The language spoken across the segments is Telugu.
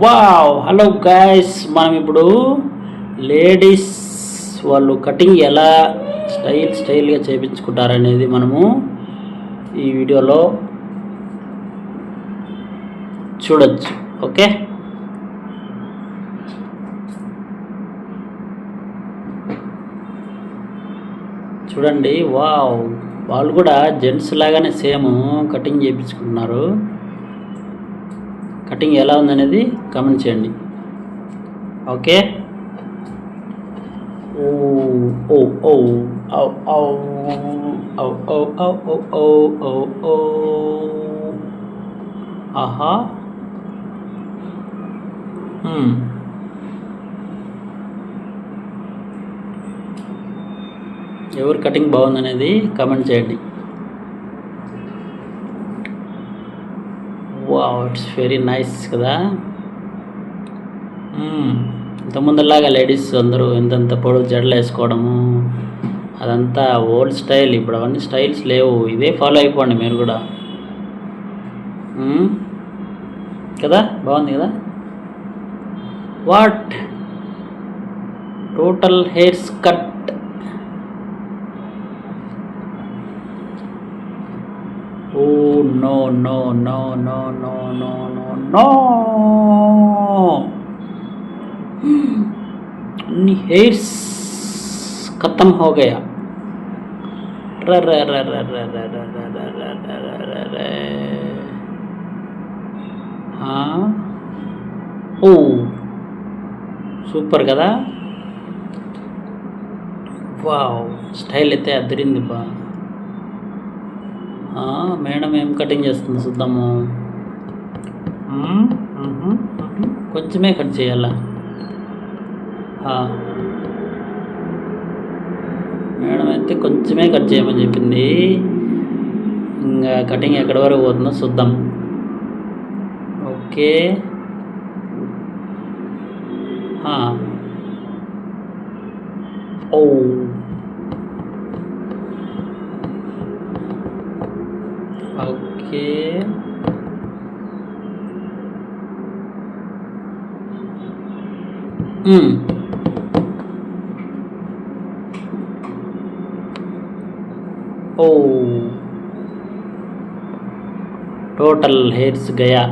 వావ్, హలో గైస్, మనం ఇప్పుడు లేడీస్ వాళ్ళు కటింగ్ ఎలా స్టైల్గా చేయించుకుంటారనేది మనము ఈ వీడియోలో చూడొచ్చు. ఓకే, చూడండి. వావ్, వాళ్ళు కూడా జెంట్స్ లాగానే సేమ్ కటింగ్ చేయించుకుంటున్నారు. కటింగ్ ఎలా ఉందనేది కామెంట్ చేయండి. ఓకే. ఓ ఓ ఓ ఓ ఓ ఓ ఓ ఓ ఓ ఓ ఓ ఆహా. ఎవరు కటింగ్ బాగుందనేది కామెంట్ చేయండి. వావ్, ఇట్స్ వెరీ నైస్ కదా. ఇంతకుముందులాగా లేడీస్ అందరూ ఇంతంత పొడవు జడలు వేసుకోవడము అదంతా ఓల్డ్ స్టైల్. ఇప్పుడు అవన్నీ స్టైల్స్ లేవు. ఇదే ఫాలో అయిపోండి మీరు కూడా. కదా, బాగుంది కదా. What total hairs cut. Oh no no no no no no no no, अन्नी हेयर्स खत्म हो गया. रे रे रे रे रे रे रे रे रे रे रे रे. हाँ, ओ సూపర్ కదా. వావ్, స్టైల్ అయితే అదిరింది బా. మేడం ఏం కటింగ్ చేస్తుంది చూద్దాము. కొంచెమే కట్ చేయాలా. మేడం అయితే కొంచెమే కట్ చేయమని చెప్పింది. ఇంకా కటింగ్ ఎక్కడి వరకు పోతుందో చూద్దాం. ఓకే. ఓ ఓకే. ओ टोटल हेयर्स गया.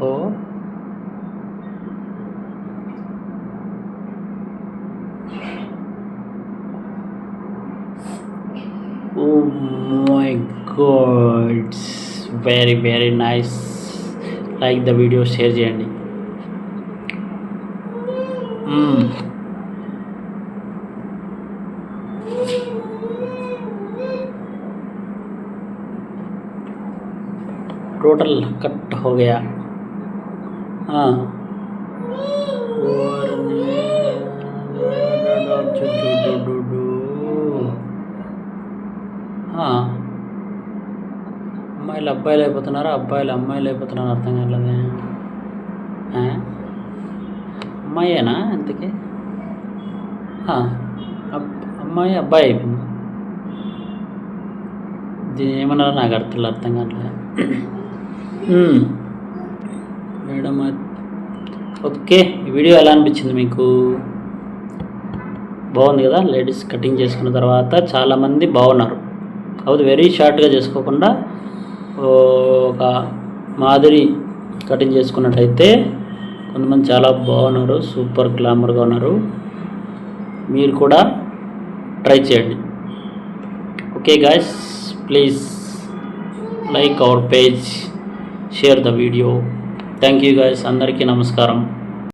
ओ oh my god, very very nice. Like the video, share చేయండి. टोटल कट हो गया. అమ్మాయిలు అబ్బాయిలు అయిపోతున్నారు, అబ్బాయిలు అమ్మాయిలు అయిపోతున్నారు. అర్థం కాలేదే. అమ్మాయేనా ఇంతకీ? అమ్మాయి అబ్బాయి అయిపోయింది. దీని ఏమన్నారో నాకు అర్థం కావట్లేదు. Madam, okay. ఈ వీడియో ఎలా అనిపించింది మీకు? బాగుంది కదా. లేడీస్ కటింగ్ చేసుకున్న తర్వాత చాలామంది బాగున్నారు. కాకపోతే వెరీ షార్ట్గా చేసుకోకుండా ఒక మాదిరి కటింగ్ చేసుకున్నట్టయితే కొంతమంది చాలా బాగున్నారు, సూపర్ గ్లామర్గా ఉన్నారు. మీరు కూడా ట్రై చేయండి. Okay guys, please like our page, share the video. Thank you guys. అందరికీ నమస్కారం.